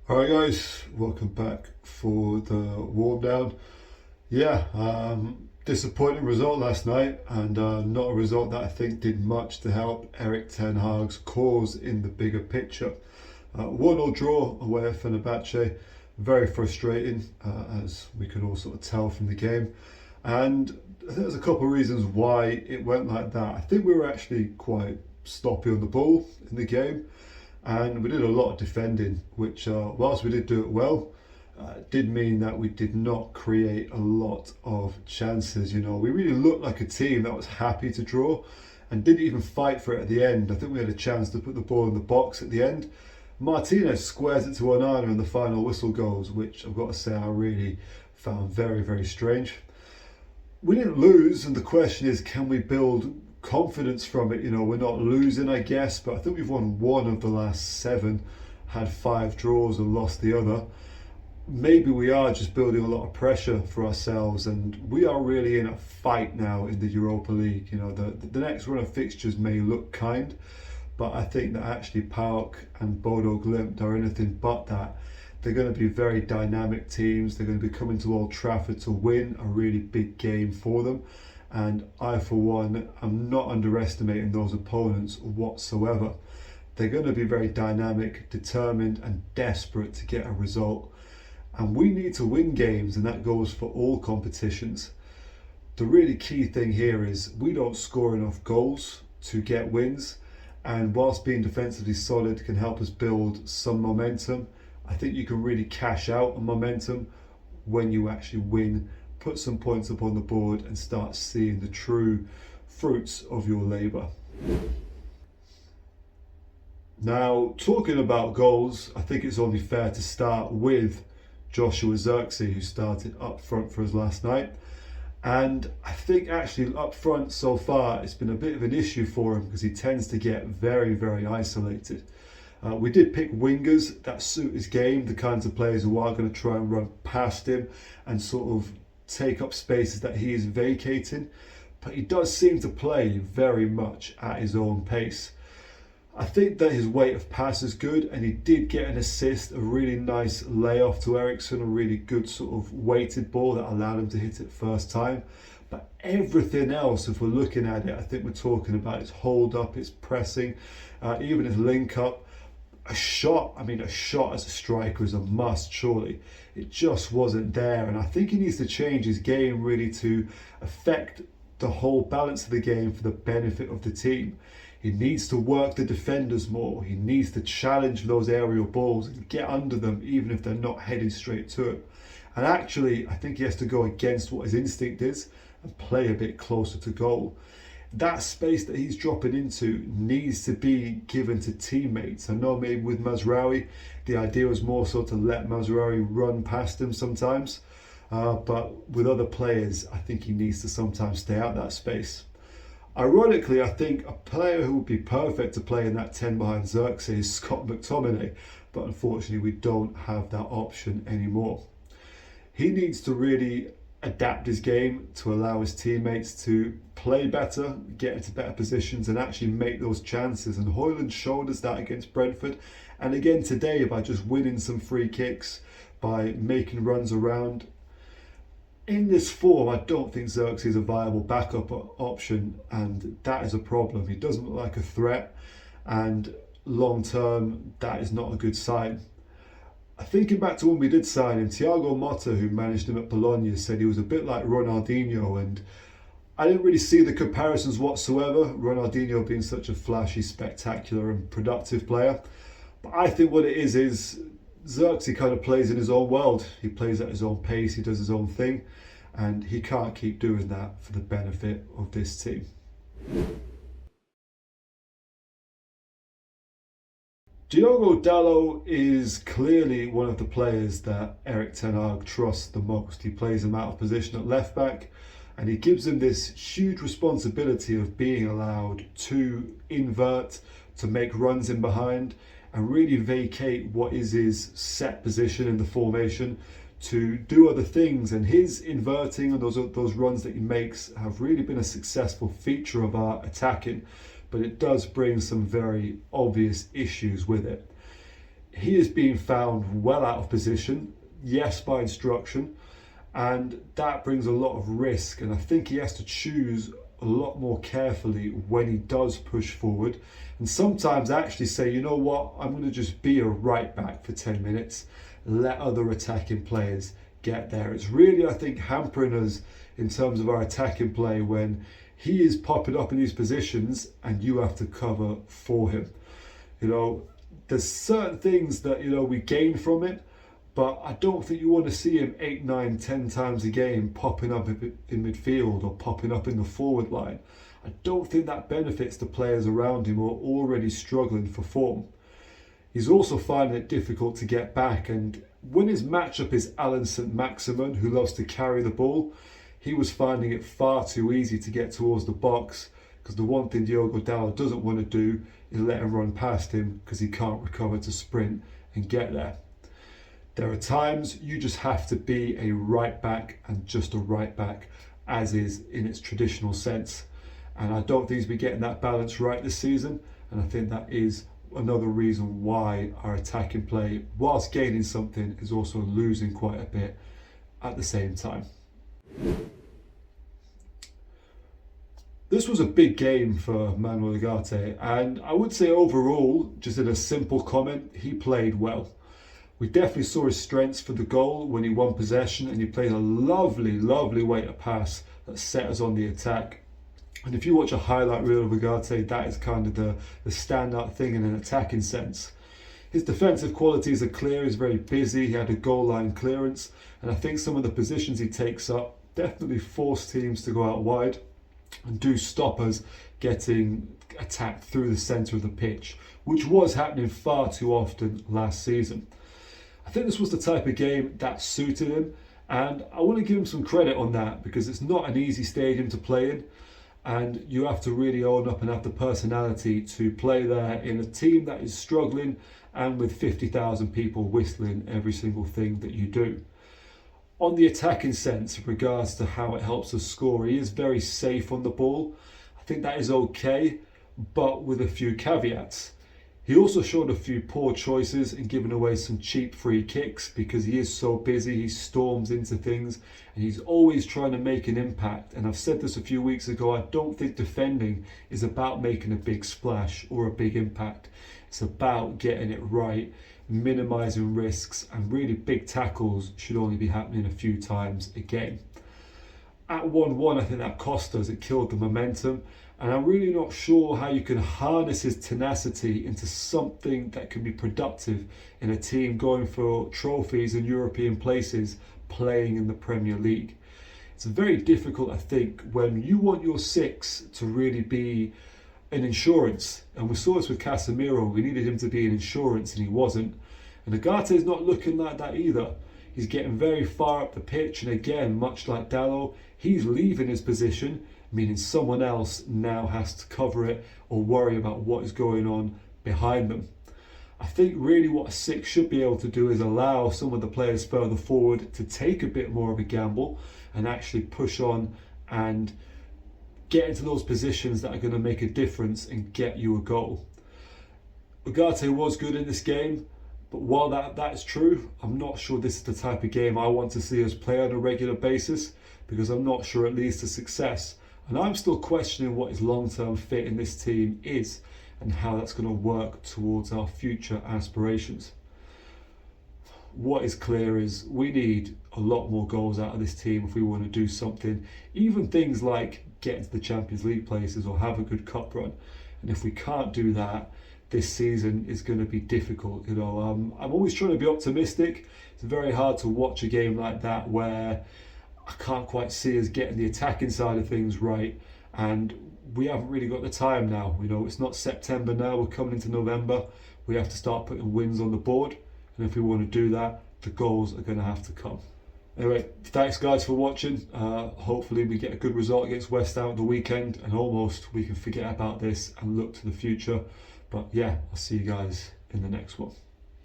Alright guys, welcome back for the warm down. Disappointing result last night and not a result that I think did much to help Erik ten Hag's cause in the bigger picture. 1-1 draw away at Fenerbahce, very frustrating as we could all sort of tell from the game. And I think there's a couple of reasons why it went like that. I think we were actually quite sloppy on the ball in the game. And we did a lot of defending, which, whilst we did do it well, did mean that we did not create a lot of chances. You know, we really looked like a team that was happy to draw and didn't even fight for it at the end. I think we had a chance to put the ball in the box at the end. Martinez squares it to Onana and the final whistle goes, which I've got to say I really found very, very strange. We didn't lose, and the question is, can we build confidence from it? You know, we're not losing, I guess, but I think we've won 1 of the last 7, had 5 draws and lost the other. Maybe we are just building a lot of pressure for ourselves, and we are really in a fight now in the Europa League. You know, the next run of fixtures may look kind, but I think that actually PAOK and Bodo Glimt are anything but that. They're going to be very dynamic teams. They're going to be coming to Old Trafford to win a really big game for them. And I, for one, am not underestimating those opponents whatsoever. They're going to be very dynamic, determined, and desperate to get a result. And we need to win games, and that goes for all competitions. The really key thing here is we don't score enough goals to get wins. And whilst being defensively solid can help us build some momentum, I think you can really cash out on momentum when you actually win, put some points up on the board and start seeing the true fruits of your labour. Now, talking about goals, I think it's only fair to start with Joshua Zirkzee, who started up front for us last night. And I think actually up front so far, it's been a bit of an issue for him because he tends to get very, very isolated. We did pick wingers that suit his game, the kinds of players who are going to try and run past him and sort of take up spaces that he is vacating. But he does seem to play very much at his own pace. I think that his weight of pass is good, and he did get an assist, a really nice layoff to Eriksson, a really good sort of weighted ball that allowed him to hit it first time. But everything else, if we're looking at it, I think we're talking about his hold up, his pressing, even his link up. A shot as a striker is a must, surely. It just wasn't there, and I think he needs to change his game really to affect the whole balance of the game for the benefit of the team. He needs to work the defenders more. He needs to challenge those aerial balls and get under them even if they're not heading straight to him. And actually, I think he has to go against what his instinct is and play a bit closer to goal. That space that he's dropping into needs to be given to teammates. I know maybe with Mazraoui, the idea was more so to let Mazraoui run past him sometimes. But with other players, I think he needs to sometimes stay out that space. Ironically, I think a player who would be perfect to play in that 10 behind Zirkzee is Scott McTominay. But unfortunately, we don't have that option anymore. He needs to really adapt his game to allow his teammates to play better, get into better positions and actually make those chances. And Højlund showed us that against Brentford. And again today by just winning some free kicks, by making runs around. In this form, I don't think Zirkzee is a viable backup option, and that is a problem. He doesn't look like a threat, and long term, that is not a good sign. Thinking back to when we did sign him, Thiago Motta, who managed him at Bologna, said he was a bit like Ronaldinho, and I didn't really see the comparisons whatsoever, Ronaldinho being such a flashy, spectacular and productive player. But I think what it is Zirkzee kind of plays in his own world. He plays at his own pace, he does his own thing, and he can't keep doing that for the benefit of this team. Diogo Dalot is clearly one of the players that Erik ten Hag trusts the most. He plays him out of position at left back, and he gives him this huge responsibility of being allowed to invert, to make runs in behind, and really vacate what is his set position in the formation to do other things. And his inverting and those runs that he makes have really been a successful feature of our attacking, but it does bring some very obvious issues with it. he is being found well out of position, yes, by instruction, and that brings a lot of risk. And I think he has to choose a lot more carefully when he does push forward, and sometimes actually say, you know what, I'm going to just be a right back for 10 minutes, let other attacking players get there. It's really, I think, hampering us in terms of our attacking play when he is popping up in these positions and you have to cover for him. You know, there's certain things that, you know, we gain from it, but I don't think you want to see him 8, 9, 10 times a game popping up in midfield or popping up in the forward line. I don't think that benefits the players around him who are already struggling for form. He's also finding it difficult to get back, and when his matchup is Alan St-Maximin, who loves to carry the ball, he was finding it far too easy to get towards the box, because the one thing Diogo Dalot doesn't want to do is let him run past him because he can't recover to sprint and get there. There are times you just have to be a right back and just a right back, as is in its traditional sense. And I don't think he's been getting that balance right this season. And I think that is another reason why our attacking play, whilst gaining something, is also losing quite a bit at the same time. This was a big game for Manuel Ugarte, and I would say overall, just in a simple comment, he played well. We definitely saw his strengths for the goal when he won possession, and he played a lovely, lovely way to pass that set us on the attack. And if you watch a highlight reel of Ugarte, that is kind of the standout thing in an attacking sense. His defensive qualities are clear, he's very busy, he had a goal line clearance, and I think some of the positions he takes up definitely force teams to go out wide and do stop us getting attacked through the centre of the pitch, which was happening far too often last season. I think this was the type of game that suited him, and I want to give him some credit on that, because it's not an easy stadium to play in, and you have to really own up and have the personality to play there in a team that is struggling and with 50,000 people whistling every single thing that you do. On the attacking sense, in regards to how it helps us score, he is very safe on the ball. I think that is okay, but with a few caveats. He also showed a few poor choices in giving away some cheap free kicks, because he is so busy, he storms into things and he's always trying to make an impact. And I've said this a few weeks ago, I don't think defending is about making a big splash or a big impact. It's about getting it right, minimising risks, and really big tackles should only be happening a few times a game. At 1-1, I think that cost us, it killed the momentum. And I'm really not sure how you can harness his tenacity into something that can be productive in a team going for trophies in European places, playing in the Premier League. It's very difficult, I think, when you want your six to really be an insurance. And we saw this with Casemiro, we needed him to be an insurance and he wasn't. And Ugarte is not looking like that either. He's getting very far up the pitch, and again, much like Dalot, he's leaving his position, meaning someone else now has to cover it or worry about what is going on behind them. I think really what a six should be able to do is allow some of the players further forward to take a bit more of a gamble and actually push on and get into those positions that are going to make a difference and get you a goal. Ugarte was good in this game, but while that is true, I'm not sure this is the type of game I want to see us play on a regular basis, because I'm not sure it leads to success. And I'm still questioning what his long-term fit in this team is and how that's going to work towards our future aspirations. What is clear is we need a lot more goals out of this team if we want to do something, even things like get into the Champions League places or have a good cup run. And if we can't do that, this season is going to be difficult. You know, I'm always trying to be optimistic. It's very hard to watch a game like that where I can't quite see us getting the attacking side of things right, and we haven't really got the time now. You know, it's not September now, we're coming into November. We have to start putting wins on the board, and if we want to do that, the goals are going to have to come. Anyway, thanks guys for watching. Hopefully we get a good result against West Ham at the weekend, and almost we can forget about this and look to the future. But yeah, I'll see you guys in the next one.